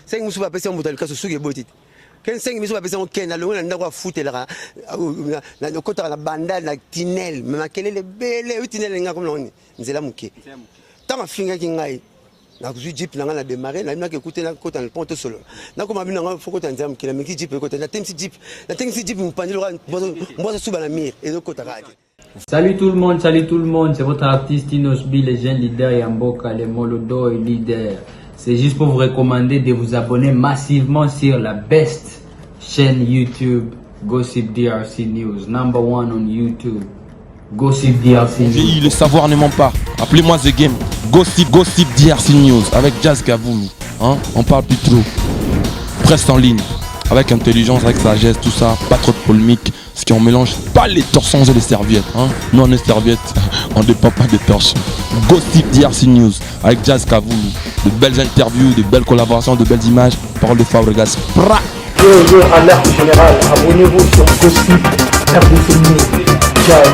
5 musu ba pesa mutu alika susuke botiti. Ken 5 musu ba pesa ken na longa ndako afutela na kota na banda na tinel me makelele bele tinel nga comme loni nzela muke. Tama finga ki ngai na kuzu jeep na nga na démarrer na mina ke écouter na kota na pont solo. Na koma bina nga foko tanzam mukela meki jeep kota na temsi jeep mpandilo mbozo suba na mire et kota kadi. Salut tout le monde, c'est votre artiste Inosbi, le jeune leader Yamboka, le Molodo et leader. C'est juste pour vous recommander de vous abonner massivement sur la best chaîne YouTube, Gossip DRC News, number 1 on YouTube. Gossip DRC News. Le savoir ne ment pas. Appelez-moi The Game. Gossip DRC News avec Jazz Kavoulou. Hein? On parle plus trop. Presse en ligne. Avec intelligence, avec sagesse, tout ça. Pas trop de polémique. Ce qui on mélange pas les torsons et les serviettes. Hein? Nous on est serviettes, on ne dépend pas des torsons. Gossip DRC News avec Jazz Kavoulou. De belles interviews, de belles collaborations, de belles images. Parole de Fabregas. Yo, alerte générale, abonnez-vous sur Gossip RDC News. Jazz,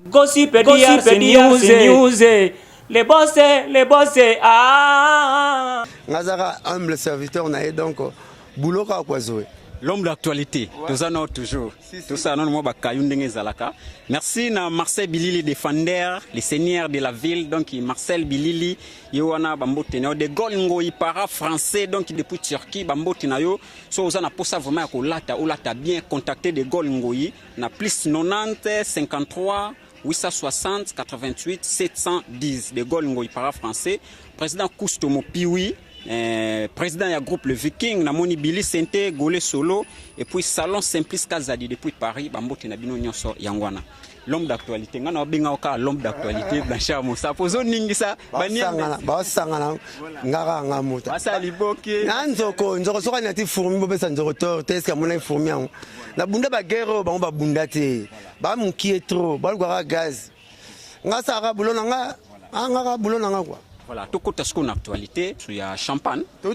Gossip DRC News. Les boss, ah. Ngazara humble serviteur on a donc boulot ka kwa zoé. L'homme d'actualité, tout ça non toujours. Tout ça non moi bakayundenge zalaka. Merci na Marcel Bilili défendeur, les seigneurs de la ville donc Marcel Bilili yowana bambote na de gol ngoi para français donc depuis Turquie bambote na yo so ozana posa vraiment ko lata bien contacter de gol ngoi na plus 90 53 860 88 710 de gol ngoi para français président Koustomo Piwi. Président du groupe Le Viking, Namoni Billy Sente, Golé Solo, et puis Salon Simplice Kazadi depuis Paris, Bambote Nabino Nyonso Yangwana. L'homme d'actualité, on a bien l'homme d'actualité, Blanchard Moussa. Poso Ningisa, Basangana, Ngara Ngamuta. Basaliboke. Nanzoko, Nzoko Nati Fourmi, Bobesa Nzorotor, Teska Moulin Fourmian. La Bunda Bagero, Bamba Bundate, Bam qui est trop, Balgara Gaz. Ngasa Boulonanga, Angara Boulonanga quoi. Voilà, tout côté ce qu'on a actualité, il y a champagne. Tout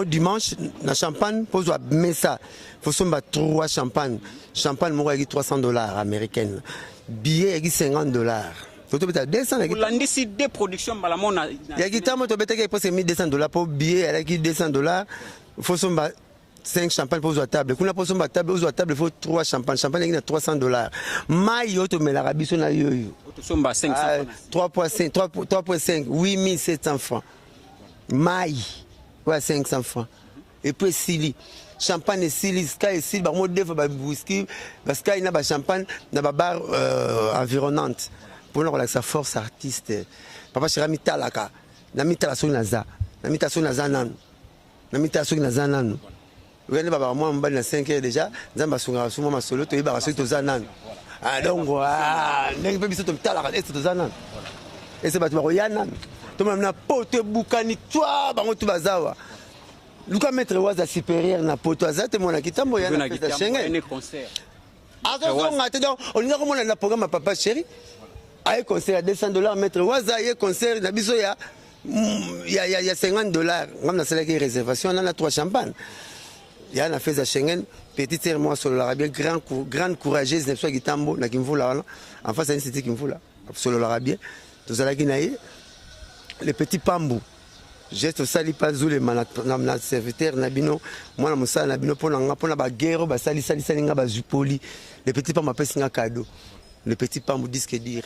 dimanche, na champagne, pour jouer Messa, faut somba 3 champagne. Champagne, moi, il y a $300 américains. Billet, il y a $50. Tout le temps, 200. Vous l'avez dit, des productions, malamona. Il y a $1,200 pour billet, il y a $200. Il faut somba 5 champagne pour jouer table. Quand on a somba table, il faut 3 champagne. Champagne, il y a $300. Maï, tu mets la rabie sur la yoyo. 3,5, 8700 francs. Maï, ouais, 500 francs. Et puis Sili. Champagne et Sili, Sky et Sili, bah, moi, deux fois, whisky, parce qu'il y a champagne, dans la barre environnante. Pour nous, avec sa force artiste. Papa, je suis Mitalaka. Namita la Naza. Namita la Nazanan. Namita la Nazanan. Vous voyez, moi, je suis 5 heures déjà. Je suis en solo, tu es en Zanan. Ah donc n'est pas biso tala est to zana et c'est batu royana to na pote bukani toi bango tu bazawa luka mettre waza supérieur na poto azate mona kitambo ya na pesa Schengen concert alors on a donc on a comme na programme papa chéri ay concert à $200 mettre waza y concert na biso ya $50 ngam na sala ki réservation na 3 champagne ya na feza Schengen. Petite sœur moi sur l'Arabie, grande courageuse, n'est-ce pas Gitambo, na Kimvula, en face à une cité Kimvula, sur l'Arabie, tous à la Guinée, les petits pambou, geste sali pas zoulé, na serviteur, nabino, moi na moussa, nabino, pour la baguerre, sali, nga bazupoli, les petits pambou appellent un cadeau. Le petit pambou disent que dire,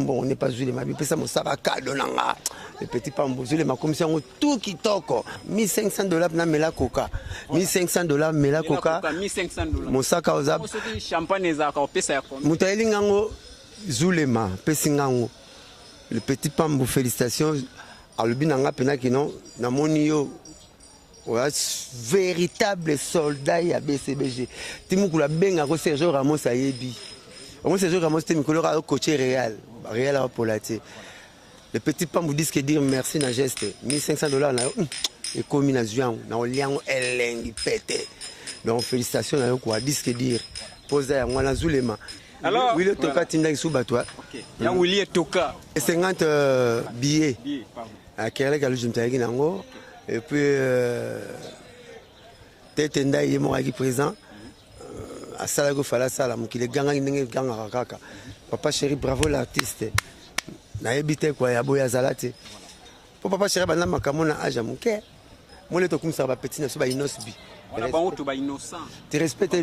on n'est pas zoulé, ma vie, ça mon sara cadeau, le petit pambou, zoulé, ma commission, tout qui toque, $1,500 na mela coca, $1,500 mela coca, mon sac à ozab, champagne za ka pesa ya kono. Moutaeli ngango, zoulé ma, pesi ngango, le petit pambou, félicitations, alubi nanga pena kino, na monio, véritable soldat ya BCBG, timukula benga ko Sergio Ramos ayebi. Moi, c'est Ramos Mikolo a coaché Real a polaté. Les petits pas me disent que dire merci na geste. $1,500 na et commis na zuan na oliango elengi pété. Donc félicitations na quoi disent que dire poser ya mwana zulema. Alors oui le toka tinda sous batwa. OK. Ya Willy toka 50 billets. À Kerle kalu jumtagi nango et puis tete ndai mo aki présent. Asala go fala sala mukile ganga ndenge ganga kaka papa chéri bravo l'artiste na ebite quoi ya boya zalate pour papa chéri bana makamona âge muke moi le to comme ça ba petit na so ba inosbi voilà bon tu ba innocent tu respectes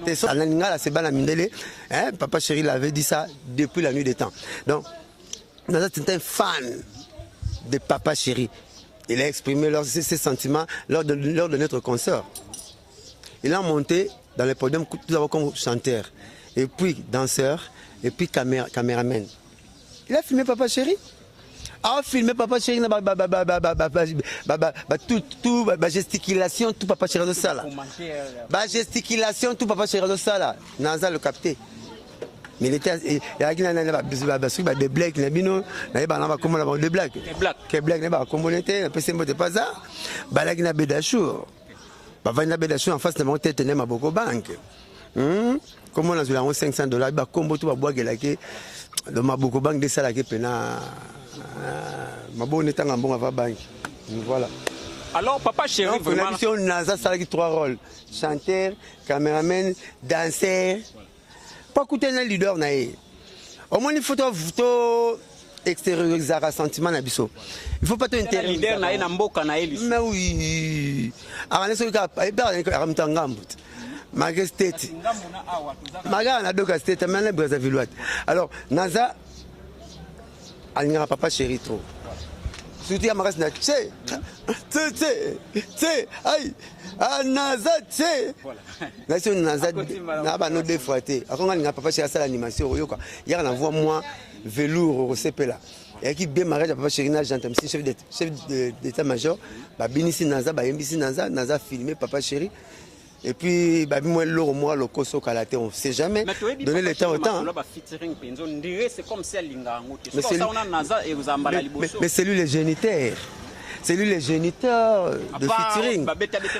tes so anangala c'est bana mindele hein papa chéri l'avait dit ça depuis la nuit des temps donc Naza c'est un fan de papa chéri. Il a exprimé ses sentiments lors de notre concert. Il a monté dans le podium tout d'abord comme chanteur, et puis danseur, et puis caméraman. Il a filmé Papa Chéri. A filmé Papa Chéri, tout, gesticulation, tout Papa Chéri de ça là. Gesticulation, tout Papa Chéri de ça là. Naza le capté. Mais il était des blagues, des blagues. Des blagues, pas ça. Balag na Bédachour. Bavana Bédachour en face de mon tête, ma Boko Bank. Comment on a $500, bah, combo tout va boire que le Maboko Bank de ça, qui pena. Ma bonne est en bon à banque. Voilà. Alors, Papa Chéri, vraiment. On a ça, 3 rôles chanteur, caméraman, danseur. Pas écouter un leader naïe. Au moins il faut extérioriser un sentiment nabiso. Il faut pas te interdire. Leader naïe na mboka naïe. Mais oui. Alors ce cas, il perd un ramtangam. Malgré state. Malgré na doka state, mais na Brazzaville. Alors Naza, alingara Papa Chéri trop. Surtout à Maras na tché, aïe, Naza tché. Nation Naza, n'a pas nos défroité. Après on a Papa Chéri à l'animation, il y a un voix moins velours au CP là. Et qui bien mariage à Papa Chéri, j'entends chef d'état-major, bah binisi Naza, bah mbisi Naza filmé Papa Chéri. Et puis, moi, le coso kalaté, on ne sait jamais donner le temps au temps. Mais c'est lui le géniteur. C'est lui le géniteur de featuring.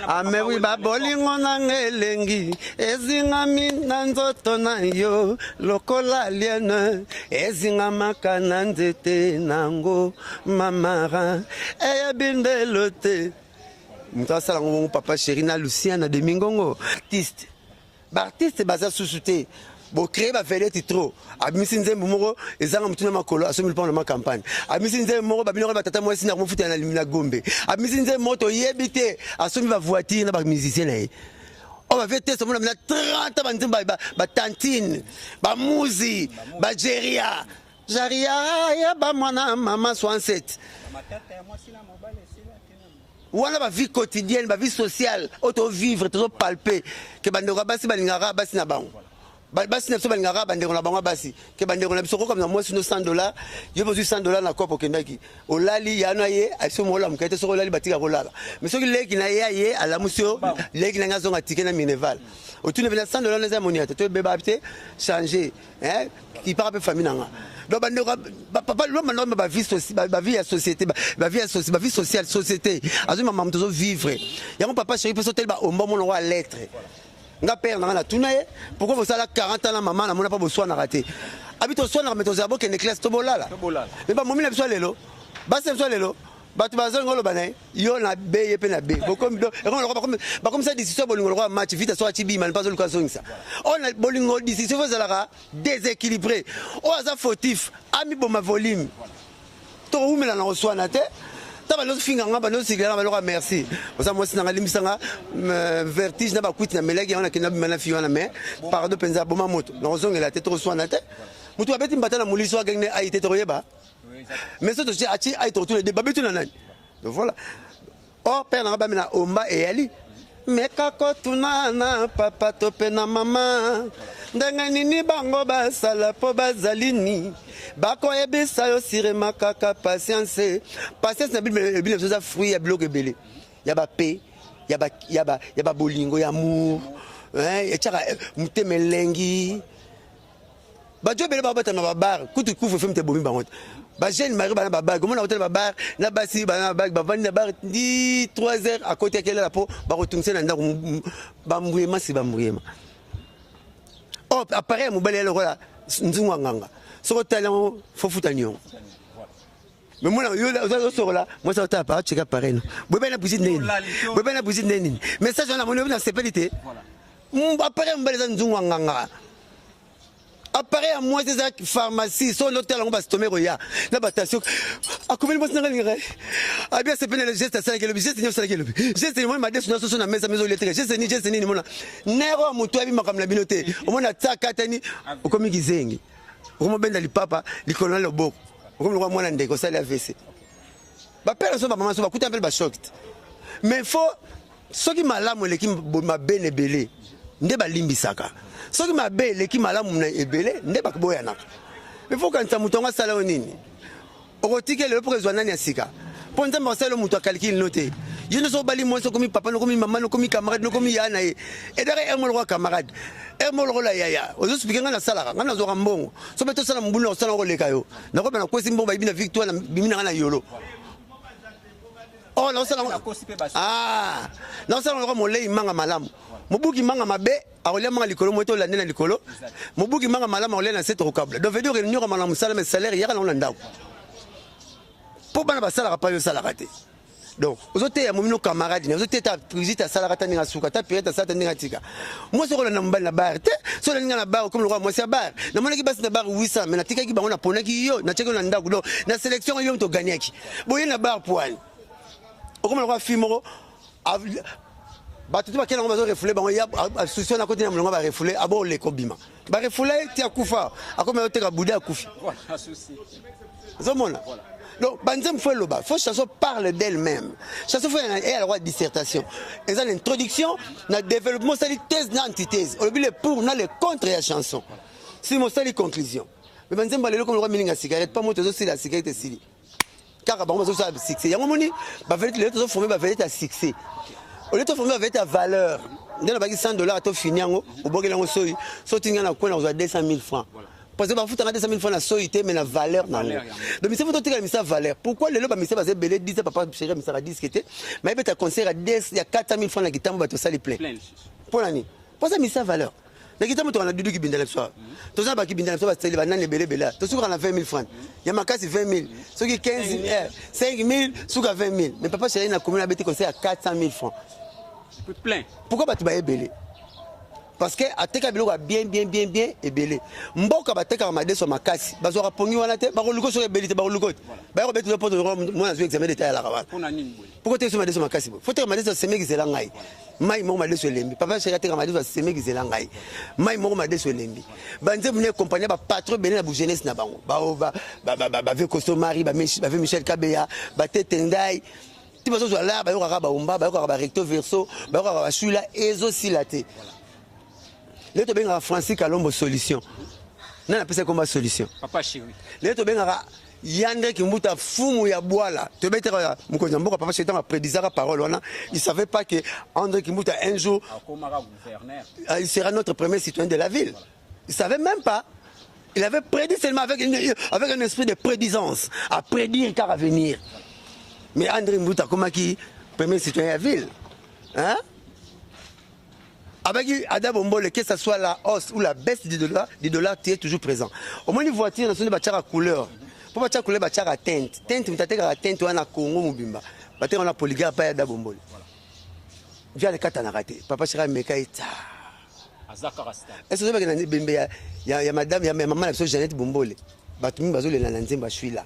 Ah mais oui, bolingo nangelengi, ezinga minanzoto na yo, lokola liene, ezinga makana nzete nango, mamara, eya bindelote. Mutasa lango Papa Chéri na Luciana de Mingongo. Artiste baza sous-souté. Bo créer ba vedette trop. Abimisi nzembo moko ezanga mutuna makolo asomi pa na campagne. Abimisi nzembo moko babino ba tata mwasi na mofuta na limina gombe. Abimisi nzembo moto yebite asomi ba voiture na ba musicien na ye. On va faire tester mon 30 ba tantine, ba muzi, ba jeria. Jaria ya ba mwana mama 67. Ou on a vie quotidienne, vie sociale, auto-vivre, toujours palper. Que bandera basi balingara basi na bango. Basi na so balingara bandera na bango basi. Que bandera na biso comme na moi sur $100, yo besoin $100 na kopo kendaki. Olali yana ye, aso mola mukete so olali batika kolala. Mais so ki leki na ye ala musio, leki na ngazo ngatike na mineval. Otune vena $100 na za moniate, to beba apte changer, hein? Qui part peu famille nanga. Donc papa l'homme non ma vie sociale, ma vie à société, ma vie sociale société. Azuma maman toujours vivre. Ya mon papa chéri peut sauter au moment où on lettre. Nga père na tuna pourquoi vous ça 40 ans la maman na mona pas besoin na rater. Habite au soin na mettre au zabo que classe to bolala. Mais ba momi na besoin lelo. Ba se besoin lelo. Batu bazongo lo banay yo na B yepe na B comme ça décision bolingo lo match vite so atibi man pas le cas ça on a bolingo décision vous la déséquilibré o aza fautif ami boma volume to umela na reçoit na te ta ba lo finga nga ba lo sigela ba lo merci ça moi sina ngalimisa nga vertige na ba kuiti na meleki on a kina bimana fiyo na mais pardon penza boma moto na ozonga la tête reçoit na te mutu abeti mbata na muliso gagne aite to yeba. Mais ça, c'est à être autour des babes. Donc voilà. Oh, père, n'a pas mis na Omba et Ali. Mais kako tunana papa topena mama. Ndanganini bango basala po bazalini. Bako ebisa yo sirema kaka patience. Patience na bile ça fruit ya bloc belé. Ya ba paix, ya ba bolingo ya amour. Hein, ya tchaka mutemelengi. Ba jo bele ba bata na ba bar, kutu kufu femme te bomi bango. Ba jeune mari ba na ba bar, comment na hotel ba bar, na basi ba na bar, ba vandi na bar 3 heures à côté quelle la po, ba retumse na ndako ba mbuyema si ba mbuyema. Oh, appareil mo bele le rola, nzunga nganga. So talent fo futanyo. Mais moi yo so là, moi ça ta pas check appareil. Bobe na bougie neni. Bobe na bougie neni. Message na mon na sepelité. Voilà. Appareil mo bele nzunga nganga. appareil à moi c'est ça pharmacie so l'hôtel on va se tomber roya la batation a combien de temps ngale a bien c'est peine le geste ça que le geste ni ça que le geste ni moi ma desuna so na mesa maison électrique geste ni mona nero mutu abi makamla binote o mona tsaka tani o komi kizengi o mo benda lipapa likolo le boko o komi mwana ndeko ça la AVC ba père so ba maman so ba kuta appel ba choc mais faut ce qui malamu le ki ma bene belé nde balimbisaka soki mabe leki malamu na ebele nde bakoboyanaka il faut kanisa mutu anga sala nini okotike lelo pour ezwa nani ya sika mpo nzambe asala mutu akalkile no te yo nyonso obali mwasi okomi papa nokomi mama nokomi camarade nokomi ya na ye edare ermoloko camarade ermoloko la yaya ozosupike nga nasalaka nga nazwaka mbongo so mpe tosala mbulu na kosala koleka yo nakobe nakwesi mbongo bayibi na victoire bimi na nga na yolo oh naosala ngoko molei manga malamu mobuki manga mabe akolia manga likolo moto olande na likolo mobuki manga malamu akolia na seto kokabla donc veut dire que nyoko malamu sala mais salaire yaka na ona ndako po bana basalaka pa yo salaka te donc ozoteya momino camarade ne ozoteya ta visite asalaka ta ninga suka ta pirate asala ta ninga tika moi sokola na mbali na bar te sola ninga na bar comme le roi moi c'est bar na monaki basi na bar 800 mais na tika ki bango na ponaki yo na cheko na ndako donc na sélection yo mto gagnaki boye na bar poani comme le roi fimoro bato ba kena bazo refoulé bango ya association na côté na mulonga ba refoulé abo le kobima ba refoulé ti akufa akoma yo teka bouda akufi voilà souci zomona donc banzem faut loba faut chanson parle d'elle-même chanson faut elle a le droit de dissertation et ça l'introduction na développement ça dit thèse na antithèse au le pour na le contre ya chanson si mo ça dit conclusion mais banzem ba lelo comme le roi milinga cigarette pas moto zo si la cigarette sili car bango zo ça succès yango moni ba veut le zo former ba veut à succès au lieu de former avec ta valeur, on a $100 à tout finir, au bord de la soie, sauter dans la coin, on a 200 000 francs. Parce que parfois, on a 200 000 francs à soie, mais la valeur, non. Donc, il faut que tu valeur. Pourquoi le lobe, c'est basé belé, 10 papa, chérie, mais ça va 10 qui était, mais il y a concert à 10, il y a 400 000 francs à la guitare, on va tout ça les plein. Pour l'année. Pour ça, mais ça valeur. La guitare, on a du qui binde le soir. Tout ça, qui binde le soir, c'est les bananes, les belé, belé. Tout ça, on a 20 000 francs. Il y a ma casse, 20 000. Ceux qui 15 000, 5 000, ceux qui 20 000. Mais papa, chérie, on a commune à bêter concert à 400 000 francs. Plein. Pourquoi tu vas belé? Parce que ateka biloko bien et belé. Mboka bateka amade so makasi. Bazora pongi wana te, bakoluko so belé te bakoluko. Ba robetu le poto moi na zo examen d'état la rabat. Pourquoi tu so amade so makasi? Faut te amade so semeki zelangai. Mai mo amade so lembi. Papa chéri ateka amade so semeki zelangai. Mai mo amade so lembi. Banze mune compagnie ba patron belé na bu jeunesse na bango. Ba ve Costo Marie, ba ve Michel Kabeya, ba Tetendai. Tu vas sur là, bah on umba, bah on recto verso, bah on celui-là exosilaté. Les to benga Francis Kalombo solution. Non appelle ça comme solution. Papa chéri. Les to benga Yandre qui muta fumu ya boala. Tu bête mukonza mboka papa chéri ta prédisera parole on il savait pas que André Kimuta un jour il sera notre premier citoyen de la ville. Il savait même pas. Il avait prédit seulement avec un esprit de prédisance, à prédire car à venir. Mais André Mbouta, comment qui premier citoyen à la ville, hein? Avec Ada Bombole, que ce soit la hausse ou la baisse du dollar, tu es toujours présent. Au moins, une voiture, on a une couleur. Pour la couleur, on a une teinte. Teinte, on a une teinte, on a Congo, Mubimba. On a polygare, pas Ada Bombole. Viens les quatre, on a raté. Papa Chira Mekaïta. Est-ce que il y a madame, il y a maman, Jeannette Bombole. Batumi Bazole, la Nanzimba, je suis là.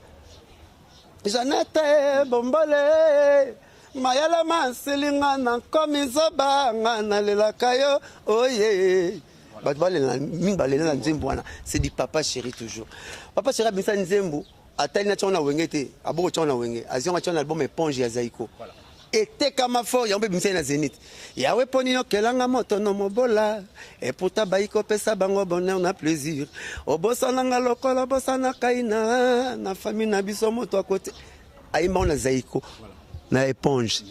Janete bombole mayala manselinga na komisa banga na lelakayo oye batbalela mimbalela nzembo wana c'est du papa chéri toujours papa chéri bisa nzembo atali na tshona wengete aboko tshona wenge azionga tshona album éponge ya Zaiko était kama fort yambe bimisa na Zénith yawe poni no kelanga moto no mobola et pourta baiko pesa bango bonheur na plaisir obosana nga lokola bosana kaina na famille na biso moto à côté aimba na Zaiko na éponge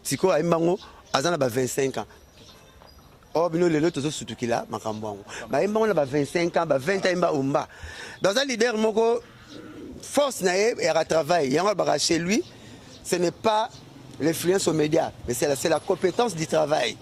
siko aimbango azana ba 25 ans oh bino lelo tozo sutukila makambo ngo ba aimba na ba 25 ans ba 20 ans aimba umba dans un leader moko force na et à travail yango ba chez lui ce n'est pas l'influence aux médias, mais c'est la compétence du travail.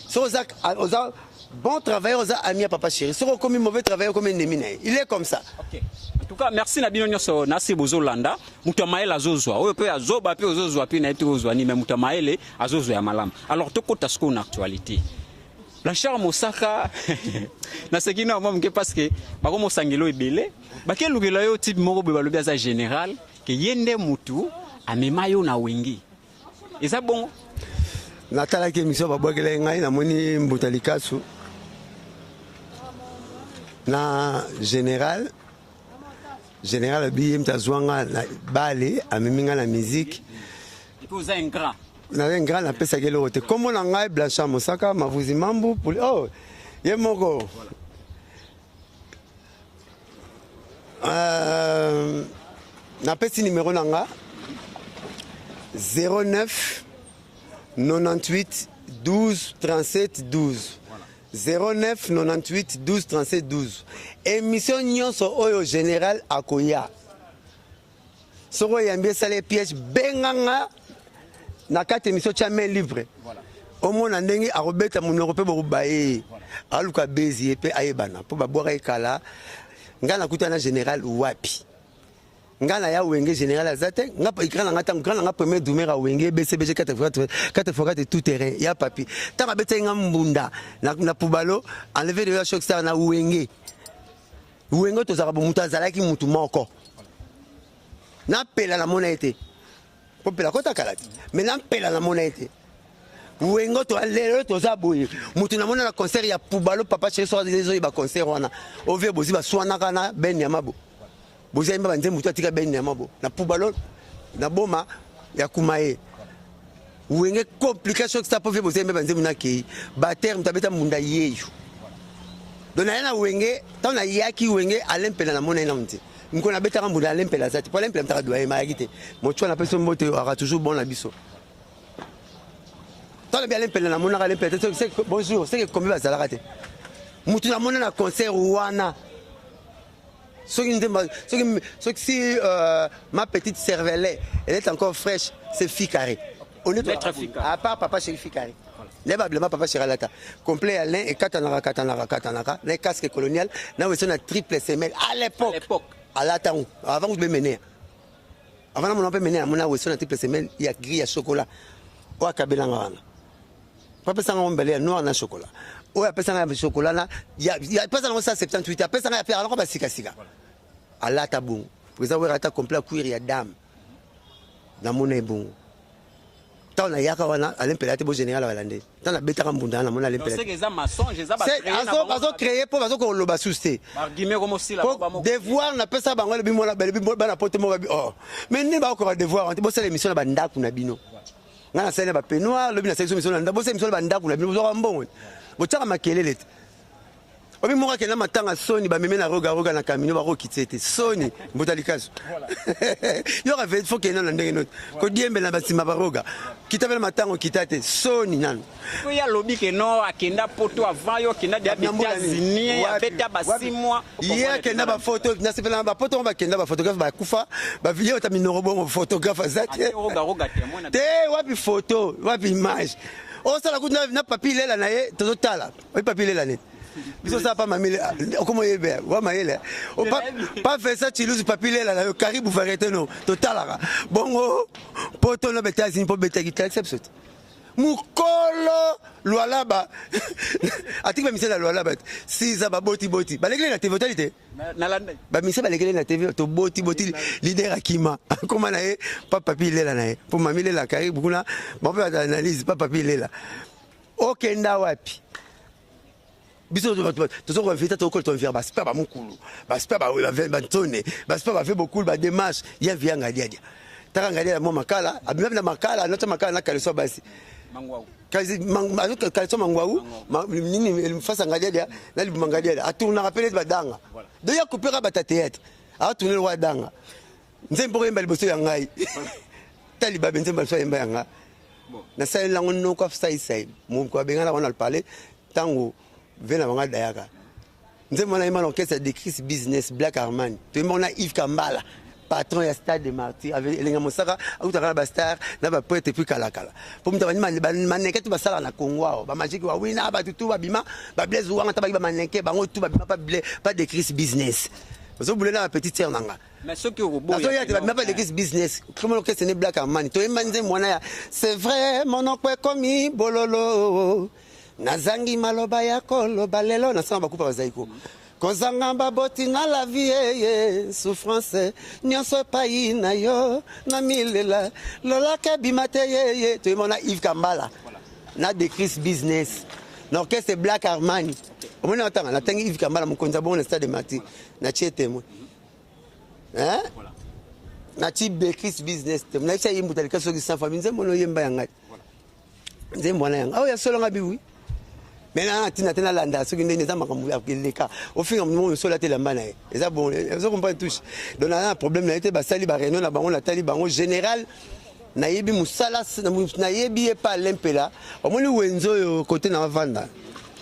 Si on a bon travail, on a ami à papa chéri. Si on a commis mauvais travail, on a ennemi. Il est comme ça. Ok. En tout cas, merci Nabino Nyoso, Nasi Bozolanda. Moutamaele Azozwa. Ou peut Azoba, puis Azozwa, puis Naito Ozwa, ni même Moutamaele Azozwa Malam. Alors, tu as une actualité. Blanchard Mosaka na sekina moi mke parce que bako mosangelo ebele bake lukela yo type moko be balobi za général ke yende mutu amema yo na wengi eza bongo natala ke émission babwakela ngai na moni Mbuta Likasu na général bi mtazwanga na bale ameminga na musique vous un grand na grand na pesa kele wote comme na ngai Blanchard Mosaka mavuzi mambu pour oh ye moko na pesi numéro nanga 09 98 12 37 12 09 98 12 37 12 émission nyonso oyo général akoya soko yambi esala piège benganga na kati émission tia main libre omona ndenge akobeta monoko mpe bokobaye aluka bezi ye mpe ayebana mpo babwaka ekala ngai nakuta na général wapi ngai na ya wenge général aza te grand nanga premier dumer awenge bcbg 4x4 tout terrain ya papi ntango abetaki nga mbunda na pubalo enlevé de ya choc star na wenge tozalaka bomutu azalaki mutu moko napela na mona ye te mpo pela kota kala te mais napela na mona ye te wengo to lelo toza boye mutu na mona na concert ya pubalo papa chéri so ezoyeba concert wana ovie bozi baswanaka na ben ya mabo bozi ayemba banze mutu atika ben ya mabo na pubalo na boma ya kumaye wenge complication que ça peut faire bozi ayemba banze muna kei bater mutabeta munda yeyo dona yana wenge tona yaki wenge alempela na mona ina mti mkona betaka munda alempela zati po alempela mtaka doye mayagite mochwa na peso mbote aka toujours bon na biso. Tant bien l'empêche na mona l'empêche c'est bonjour c'est que combien va ça rater mutu na mona na concert wana ce qui ma petite cervelet elle est encore fraîche c'est Fikari on est à part papa chéri Fikari les bablement papa chéri lata complet Alain et katanaka les casques colonial na weso na triple semelle à l'époque à lata avant de mener avant mon peut mener na mona weso na triple semelle il y a grille à chocolat o akabelanga wana papa sanga ombele noir na chocolat o ya pesa na chocolat na ya pesa na 178 ya pesa na ya faire alors ba sika ala tabon président we rata complet cuir ya dame na mona bon tant na yaka wana alempelate bo général walande tant na betaka mbunda na mona alempelate c'est que ça mensonge ça ba créer pour bazo ko loba souster argument comme si la devoir na pesa bango le bimona bana pote mo oh mais ni ba ko devoir on bo sala émission na banda kuna bino ngana sene ba penoir lobi na section mission na bosse mission ba ndaku na bino zo mbongo botaka makelele obi moka kena matanga soni ba meme na roga na kamino ba rokitsete soni Mbuta Likasu yo rave faut que na ndenge note ko diembe na basima ba roga kitabela matango kitate soni nan ko ya lobi ke no akenda poto avant yo kenda de États-Unis ya beta ba 6 mois hier kenda ba photo na sepela ba poto ba kenda ba photographe ba kufa ba vidéo ta minoro bon photographe azate roga témoin te wapi photo wapi image o sala kuna na papier lela na ye tozotala wapi papier lela net biso ça pas mamile comment yebe wa maele o pas faire ça chiluzi papier lela na karibu varieté no totala bongo poto no betazini po betaki exception mukolo lualaba atika misela la lualaba si za ba boti balekele na TV totalité na landa ba misela balekele na TV to boti leader akima comment na e pas papier lela na e pour mamile la karibu kuna bon peut analyse pas papier lela okenda wapi biso to ko vita to ko to faire bas pas mukulu bas pas ba tonne bas pas fait beaucoup ba démarche ya vianga dia taka ngalia mo makala abimba na makala nota makala na kaleso basi mangwau kazi kaleso mangwau nini mfasa ngalia na libumangalia atuna rappeler badanga de ya kupera ba théâtre atuna le roi danga nzembo yemba liboso ya ngai taliba benzemba liboso yemba yanga na sai lango no ko sai mo ko benga na on a parler tango vena banga dayaka nzembo na yemba l'orchestre de Chris Business Black Armani to yemba Yves Kambala patron ya Stade de Martyrs avec Elenga Mosaka akutaka ba star na ba poète puis kala pour mtabani maneke tu basala na Congo ba magique wa wina ba tutu ba bima ba blaze wa ngata ba maneke bango tu ba bima pas de Chris Business parce que na petite sœur nanga mais ce que robot ya pas de Chris Business comment l'orchestre ne Black Armani to yemba nzembo na ya c'est vrai mon oncle commis bololo nazangi maloba ya koloba lelo nasala bakupa bazaiko kozanga baboti na la vie souffrance nyonso epai na yo na milela lolaka bimate yeye toyemona Yves Kambala na de Chris Business na orchestre Black Armani omoni otanga natangi Yves Kambala mokonzi bongo na stade Mati na tie témoin hein na type de Chris Business témoin na yimbu talika soki sans famille nzembo no yemba yanga nzembo na yanga oya solo ngabi oui maintenant tina tena landa soki ndene za makambo ya keleka au fin moment so la tela mbana eza bon ça comprend touche donc on a un problème na été basali ba réunion na bango na tali bango général na yebi musala na yebi pas l'impela omoni wenzo yo côté na vanda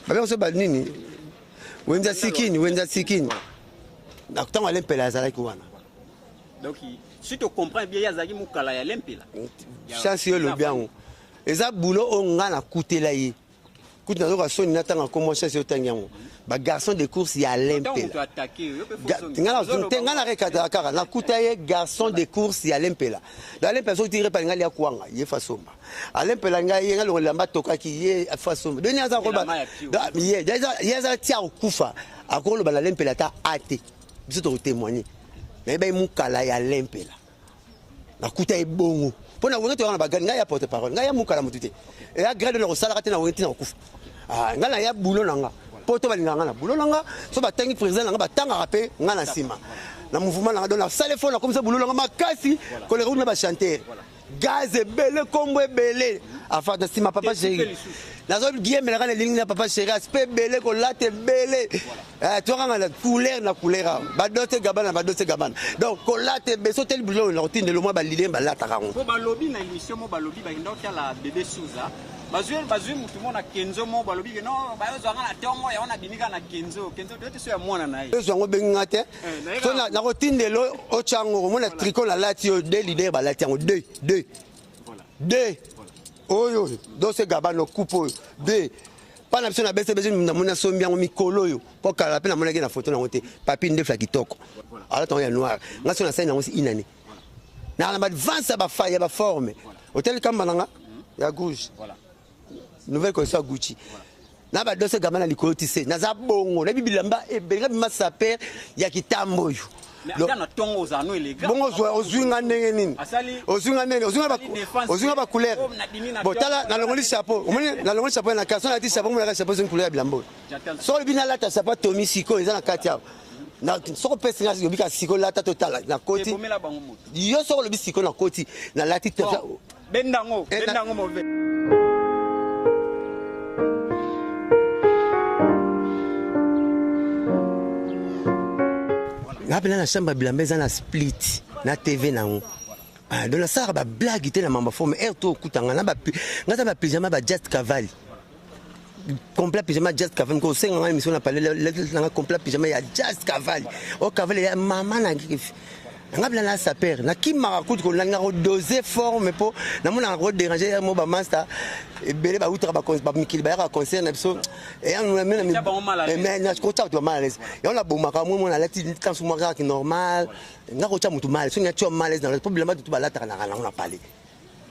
ba bien so ba nini wenza sikini na kutango l'impela za like wana donc si tu comprends bien yazaki mukala ya l'impela chance yo lo bien eza boulot onga na kutela ye Écoute, nous avons sonné natanga commencé sur tangiango. Ba garçon de course ya l'impela. Ngana rekata kara na kutaye garçon de course ya l'impela. Dans l'impela so tire pa ngali ya kwanga ye fasomba. A l'impela ngai ngalo lamba toka ki ye fasomba. Deni aza ko ba. Ye za tia okufa. Akolo ba l'impela ta ate. Biso to témoigner. Mais ba mukala ya l'impela. Na kutaye bongo. Pona wonga to na bagani ngai ya porte parole. Ngai ya mukala mutute. Et à gré de la salle raté na wenti na kufa ngana ya boulot nanga poto balinganga na boulot nanga so batangi président nanga batanga rapé ngana sima na mouvement nanga dans la salle fond comme ça boulot nanga makasi ko le roule na ba chanter gaz belé combo belé afin de sima papa chéri nazo game la kana ligne na papa chéri aspect belé ko late belé to ngana la couleur ba dote gabana donc ko late beso tel boulot na rotine le mois ba lilé ba lata rango ko ba lobby na émission mo ba lobby ba ndoka la bébé Souza bazui mutu mona Kenzo mo ba lobby non ba yo zanga na tongo ya ona bimika na Kenzo dote so ya mwana na ye yo zango benga te so na rotine lo o chango mona tricot la lati yo de leader ba lati yango deux oyo dose gabano coupe deux pas na biso na bese na mona sombi yango mikolo yo po kala pe na mona ke na photo na ngote papi ndefu kitoko ala ton ya noir ngaso na scène yango si inane na ba advance ba faille ba forme hôtel Kambalanga ya gauche voilà nouvelle collection Gucci na ba dose gabana likolo tise na za bongo na bibilamba e benga bima saper ya kitambo yo na tongo za no elegant bongo ozwinga ndenge nini ozwinga ba couleur botala na longoli chapeau omoni na longoli chapeau na kaso na ti chapeau na chapeau une couleur ya bilambo so bina lata chapeau Tommy Siko eza na kati ya na soko pesi ngasi yobika Siko lata total na koti yo soko lobi Siko na koti na lati total bendango mauvais ngapela na chambre bilamba za na split na TV nango donc la sara ba blague te na mamba forme air to kutanga na ba ngata ba pyjama ba Just Cavalli complet pyjama Just Cavalli ko senga ngani mission na parler la complet pyjama ya Just Cavalli o Cavalli ya mama na ngif ngapela na sa père na kimaka kutu ko na ngaro doser forme po na mona ko déranger mo ba master ebele ba utra ba mikili ba ya concert na biso et on mais na ko tsa to malaise et on a bomaka mo na lati quand sous moi qui normal nga ko tsa mutu mal so nya tsa malaise dans le problème de tout ba lata na on a parlé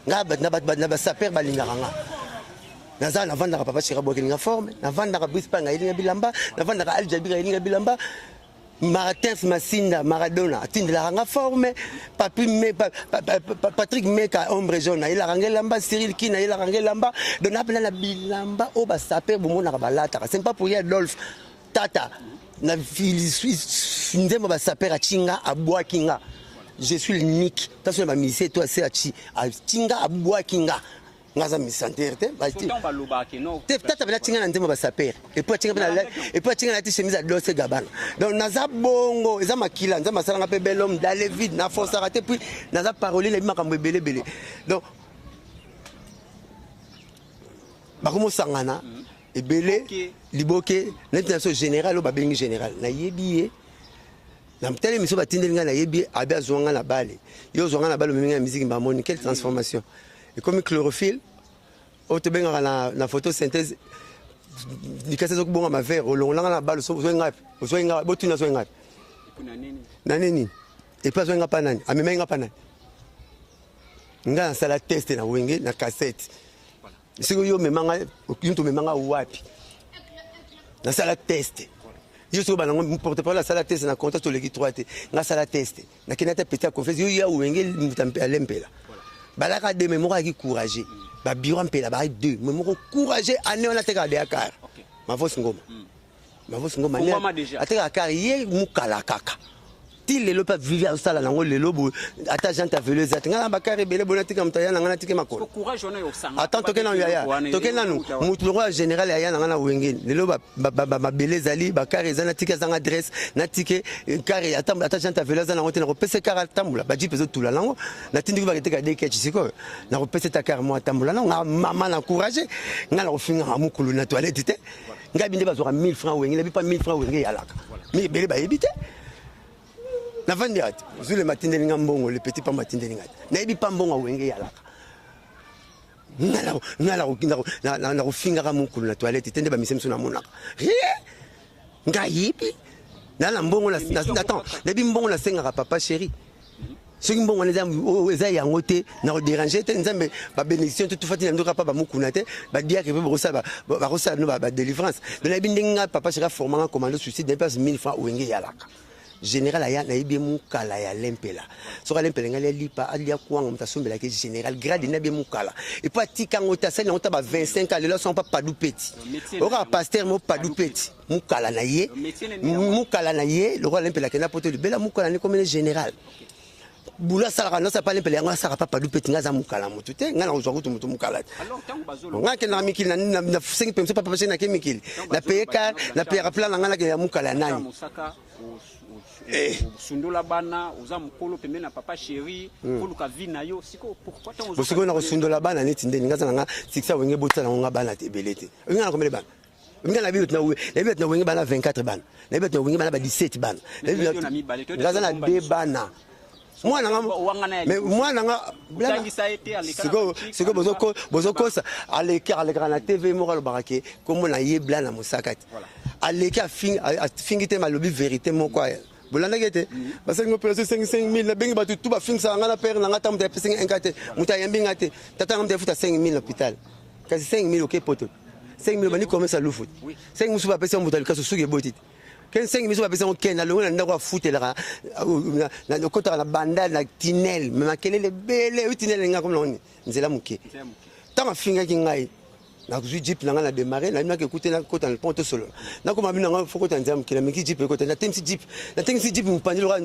nga ba sa père ba linga nga na za na vanda ka papa chira bo kinga forme na vanda ka brispa nga ilinga bilamba na vanda ka aljabira ilinga bilamba Martins Massinda Maradona atinde la ranga forme Patrick Meka ombre jaune il a rangé lamba Cyril Kina il a rangé lamba donc appela la bilamba o ba saper bo mona ba lata c'est pas pour y Adolphe Tata na fili suisse ndemo ba saper a chinga a boa kinga je suis l'unique t'as ba misé toi c'est a chinga a boa kinga ngaza misanterte tata bela tinga na ndemo ba saper et puis tinga na ti chemise à Dolce Gabbana donc naza bongo eza makila nza masala nga pe belhomme d'aller vite na force raté puis naza parole le makambo belé donc ba komo sangana ebele liboke l'intention générale ba bengi général na yebié na mtele miso ba tindeli nga na yebié abia zonga na bale yo zonga na bale menga musique ba moni quelle transformation. Et comme chlorophylle, on te benga na photosynthèse, ni kase zo kubonga ma verre, on langa na balle so ngap, botuna so ngap. Na nini? Et pas zo ngapa nani, amema ngapa nani. Nga na sala test na wenge na cassette. Si yo memanga yunto memanga wapi. Na sala test. Yo so ba na porte-parole la sala test na contact to leki 3T. Na sala test. Na kinata petit confesse yo ya wenge mutampe alempela. Balaka de mémoire qui courageux. Ba bureau mpela ba 2. Mémoire courageux ane on a teka de akar. Ma voix ngoma. Ma voix ngoma. Ateka akar ye mukala kaka. Ti lelo pa vivre à sala nango lelo bo ata janta veleuse atinga ba kare bele bonati kam tayana ngana tike makolo. Courage on est au sang. Attends toke na yaya. Toke na nous mutu roi général ya na ngana wenge. Lelo ba beleze ali ba kare zana tike zanga adresse na tike kare ata janta veleuse na ngote na ko pese kare tambula ba jipezo tula nango na tindi ba teke de kechi siko na ko pese ta kare mo tambula nango mama na courage ngana ko finga amukulu na toilette te. Ngabi nde bazora 1000 francs wenge lebi pas 1000 francs wenge yalaka. Mais bele ba ebite. Na vandiat, sur le matin de l'ingambongo, le petit pas matin de l'ingad. N'abi pas bon à wenge yalaka. Na finga mon kulu na toilette, tende ba misem suna monaka. Nga yipi. Na mbongo na attends, n'abi mbongo na senga papa chéri. Ce qui mbongo na eza yango te na déranger te nzambe ba bénédiction tout fati na ndoka pa ba mukuna te ba dia ke ba rosa no ba délivrance. De n'abi ndinga papa chéri formant commando suicide dépasse 1000 francs wenge yalaka. Général aya na ibi mukala ya lempela so lempela ngale lipa alia kwanga mutasombela ke général grade na bi mukala et puis atika ngota sene ngota ba 25 ans les sont pas padou petit ora pasteur mo padou petit mukala na ye le roi lempela ke na poto de bela mukala ni comme général bula sala no sa pas lempela ngasa sala pas padou petit ngaza mukala mutu te ngana ozwa kutu mutu mukala alors tango bazolo ngake na mikili na 5 pemso papa na ke mikili na paye car na paye plan ngana ke ya mukala nani sundula bana uza mukolo pembe na papa chéri koluka vina yo siko pourquoi tant uzo siko na sundula bana neti ndeni ngaza nga sikisa wenge botsa na nga bana te belete ngana komele bana ngana bi na wenge bana 24 bana na bi na wenge bana ba 17 bana ngaza na 2 bana mwana nga mais mwana nga siko bozokosa aleka na TV moral barake comme na yebla na musakati aleka fingite malobi vérité mon quoi bolanda gete basa ngo pesa 5000 na bengi batu tuba fingsa ngana père na ngata mta pesa ngate muta yambi ngate tata ngam futa 5000 l'hôpital kasi 5000 ok poto 5000 bani commence à le foot 5000 suba pesa muta le kaso suge botit 5000 suba pesa ken na longa ndako futela na kota na banda na tinel mais makelele bele tinel nga comme loni nzela muke tama finga kingai na kuzu jeep na ngana démarrer na maki écouter na kota le pont solo na koma bina nga foko tanzam kila miki jeep kota na temsi jeep mpandilo ka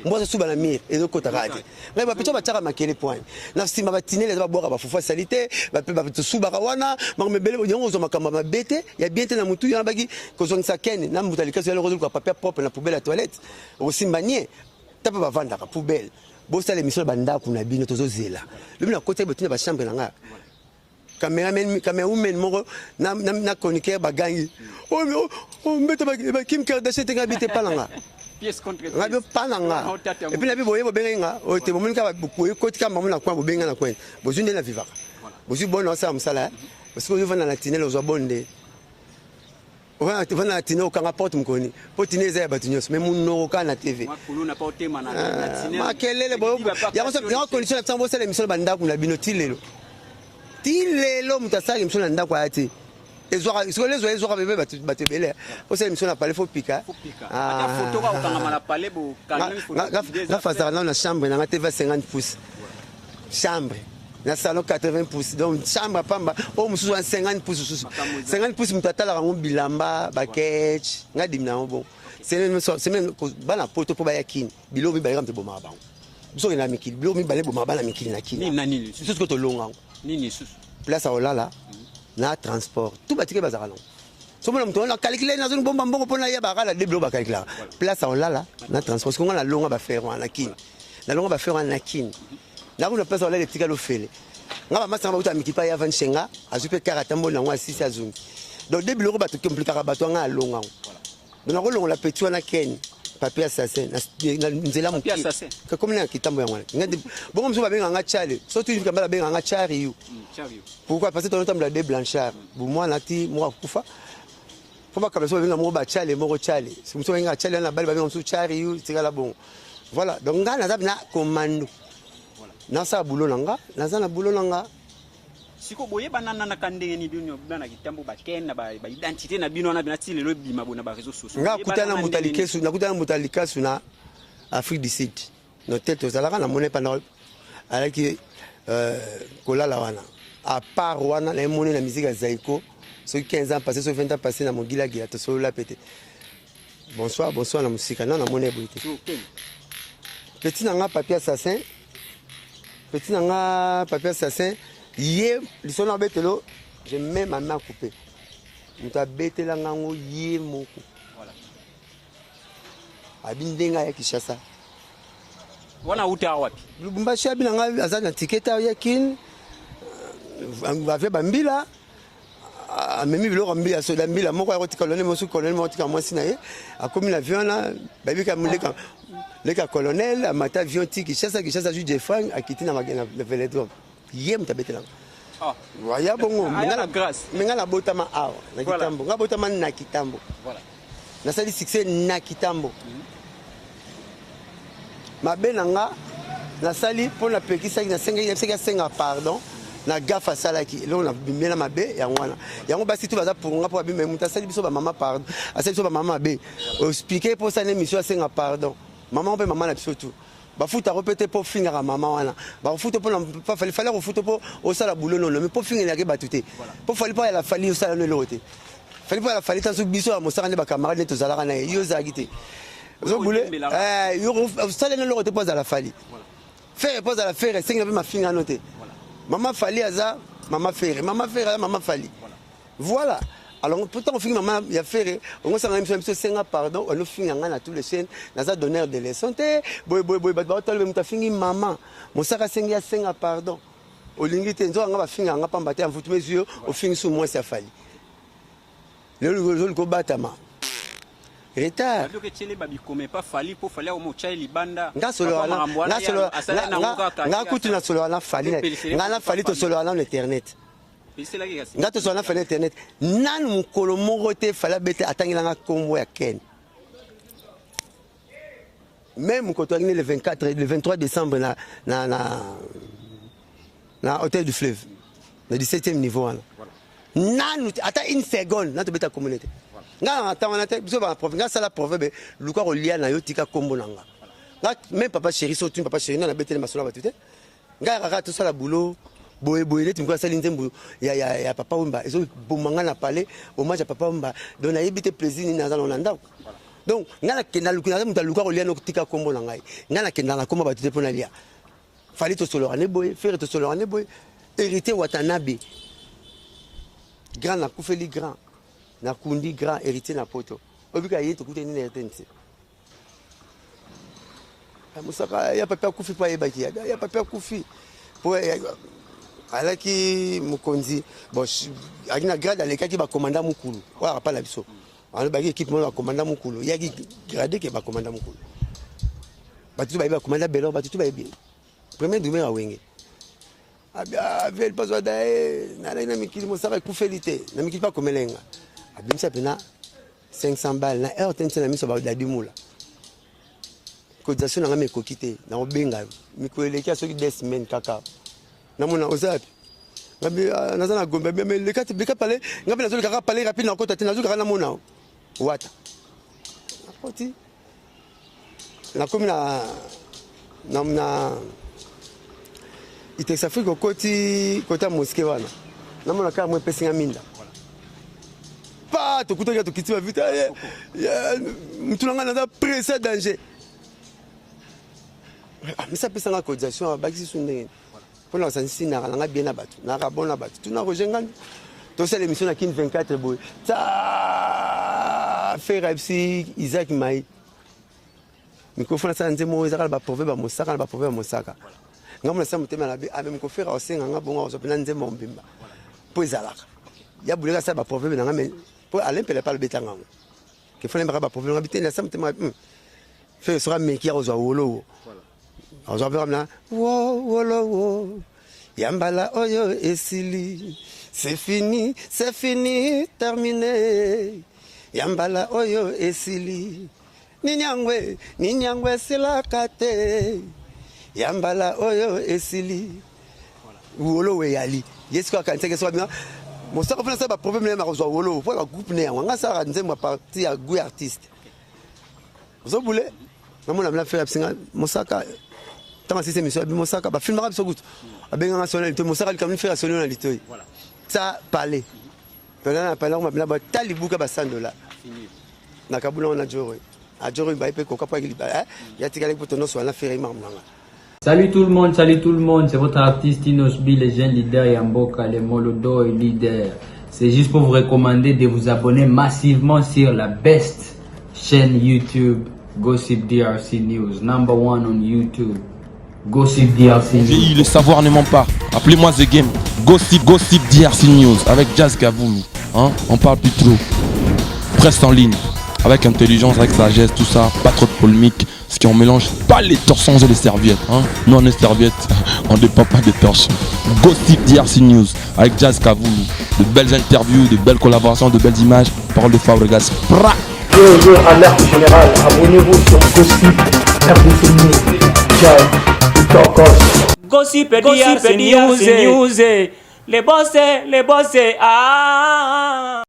mboza suba na mir et kota kati mais ba picha ba tshaka makele point na sima ba tinele ba boka ba fufa salité ba suba ka wana ma mebele bongo zo makamba ba bete ya biente na mutu ya baki ko zo nsa ken na mutalika zo le rodul ko papier propre na poubelle à toilette au simbanie tapa ba vanda ka poubelle bo sala émission banda kuna bino tozo zela le bina côté botina ba chambre na nga cameraman moko na chroniqueur bagangi oh mbete ba Kim Kardashian te ngabite palanga pièce contre ngabe palanga et puis na bi boye bobenga o te bomunika boye kotika mamu na kwa bobenga na kwen bozunde na vivaka bozu bono sa msala parce que vivana na tinelo zo bonde on va na tinelo kanga porte mkoni potine za batunyos mais munno kana TV makuluna pa otema na tinelo makelele boyo ya condition na tsambo sala emission banda kuna bino tilelo mutasali émission na ndako ati ezwa ezwa bebe batebele o sala émission na parler faut pika ata photo ka okanga mala parler bo kanga photo na fazara na chambre na TV 50 pouces chambre na salon 80 pouces donc chambre pamba o mususu 50 pouces 50 pouces mutatala rango bilamba baketch ngadi na bon c'est même bana poto po ba yakini bilobi ba ramte bo mabango biso na mikili bilobi ba le bo mabana mikili na kini nani c'est ce que to longa nini susu place à olala na transport tout batike bazaka non somo na mto na calculer na zone bomba mbongo pona ya bakala deblo ba calculer place à olala na transport ko na longa ba faire na kini na longa ba faire na kini na kuna place à olala tika lo fele ngaba masanga ba uta mikipa ya van shenga azupe karata mbo na ngwa 6 azungi donc deblo ko ba to compliquer ba to nga longa donc na ko longa la petit na ken papier assassin na nzela muki ka comme na kitambo ya mwana ngadi bongo mso ba benga nga chale so tu kambala benga nga chari you pourquoi parce que ton temps la de blanchard bu mwana ti mo kufa faut pas so benga mo ba chale mo chale si mso benga chale na bali ba benga mso chari you tika la bon voilà donc nga na commando voilà na sa boulot nanga na za na boulot nanga siko boye banana na kandenge ni bino bana kitambo bakenda ba identité na bino na binati lelo bima bona ba réseaux sociaux ngakutana mutalikesu nakutana mutalikasu na Afrique du Sud no tête ozalaka na mone pendant alaki kolala wana à part wana na mone na musique ya Zaiko ce 15 ans passé ce 20 ans passé na mongila gila to solo la pété bonsoir na musique na mone boité petit nanga papier assassin yé lisona betelo je mets ma main coupée muta betela ngango yé moko voilà abindenga ya Kishasa wana uta wapi Lubumbashi abinanga azana tiketa ya kin ave bambila amemi biloko mbila soda mbila moko ya kotika colonel mosu colonel moko tika mwasi na ye akomi na avion na babika muleka leka colonel amata avion tiki Kishasa ju de Frank akiti na magena le velodrome yé mutabetela waya bongo menga botama awa na kitambo nga botama na kitambo voilà na sali succès na kitambo mabe nanga na sali pona pekisa na senga pardon na gafa salaki lo na bimela mabe ya ngwana yango basi tu baza pour nga po bimela muta sali biso ba mama pardon asali biso ba mama mabe expliquer pour ça émission senga pardon maman pe maman na biso tout bafuta repete po finga mama wana bafuta po pas fallait refuta po au sala boulot non mais po finga la batute po fallait pas la fallait au sala no lote fallait pas la fallait tant biso mo sala ne ba camarade to zalaka na yo zagite zo boulé yo sala no lote po za la fallait faire po za la faire singa ma finga noté maman fallait aza maman faire maman fallait voilà. Alors pourtant on finit maman il a fait on s'en même senga pardon on finit ngana tous les chaînes naza donneur de leçons boy ba tolbe muta fingi maman mosaka senga pardon olingi te nzo nga ba finga nga pamba te mfutu mesio o fingi sous moi ça fali le ko batama retard que tele babi comme pas fali pour fali au mochai libanda nga solo nga kutu na solo na fali nga na fali to solo na internet ngato sona fallait internet nan mukolo moko te fala bete atangilanga kombo ya Ken même quand on est le 23 décembre na hôtel du Fleuve le 17e niveau là nan ata une seconde na to beta communauté nga atanga te biso ba province la proverbe luka ko lia na yo tika kombo nanga nga même papa chéri so tu papa chéri na bete masolo batute nga raka to sala boulot boye net mko sali nzembo ya papa wumba ezo bomanga na parler au match papa wumba donc na yebite plaisir ni nazalo na ndako donc ngana kenda lukuna muta luka kolia no tika kombo na ngai ngana kenda na kombo batute pona lia fali to solo ane boye faire to solo ane boye hérité Watanabe grand na kufeli grand na kundi grand hérité na poto obika yeto kuteni na hérité musaka ya papa kufi pa yebaki ya papa kufi po alaki mukonzi bon akina grade alekaki ba commandant mukulu wa pas la biso on ba équipe mo ba commandant mukulu yaki grade ke ba commandant mukulu batu ba commandant belo batu ba bien premier numéro wenge avec pas dae na mikili mo saka kufelite na mikili pas komelenga abimisa pena 500 balles na heure tense na miso ba dadimula cotisation na ngame kokite na obenga mikoleki asoki 10 semaines kaka namona ozapi ngabi nazana gombe mais le cas bika parler ngabi nazoli kaka parler rapide na kota nazoli kaka namona wata nakoti na komi na Itex Afrique kota mosquée wana namona kaka mwe pesinga minda pas to kutoka to kitiba vite mtunanga na pressa danger mais ça pesa nga cotisation bakisi sundenge pour la sensi na nga bien na batu na rabona batu tuna rojenga to c'est l'émission na kin 24 boy ta faire FC Isaac Mai microphone ça nzemo ezaka ba proverbe mosaka ngamona sa mutema na be a même ko faire osenga nga bonga ozopena nzemo mbimba po ezalaka ya buleka sa ba proverbe na nga mais po alempele pas le betanga que faut ba proverbe ngabitena sa mutema faire sera meki ya ozo wolo alors na wo yambala oyo esili c'est fini terminé yambala oyo esili ninyangwe silakate yambala oyo esili wolo we yali Yes quoi quand c'est que mon ça refait ça ba problème là ma reçoit wolo pour la groupe né on a ça nzembo parti à goût artiste. Vous voulez na mon la faire absinga mosaka tant c'est monsieur mosaka ba film arabe so goût abenga nationalité mosaka comme faire nationalité. Voilà. Ça parler. Pendant la parler on m'a ba talibuka ba $100. Na kabula on a joro. A joro ba ipe koka pa il ba ya tikale pour ton so na faire imam nanga. Salut tout le monde, c'est votre artiste Inosbi, les jeunes leaders Yamboka, les Molodo et leaders. C'est juste pour vous recommander de vous abonner massivement sur la best chaîne YouTube, Gossip DRC News, #1 on YouTube, Gossip DRC News. Le savoir ne ment pas, appelez-moi The Game, Gossip DRC News, avec Jazz Kavoulou, hein? On parle plus trop, presse en ligne, avec intelligence, avec sagesse, tout ça, pas trop de polémique. Ce qui on mélange pas les torchons et les serviettes. Hein? Nous on est serviettes, on ne dépend pas des torchons. Gossip DRC News avec Jazz Kavoulou. De belles interviews, de belles collaborations, de belles images. Parole de Fabregas. Alerte générale, abonnez-vous sur Gossip RDC News. Jazz, Gossip DRC News. Les boss, ah.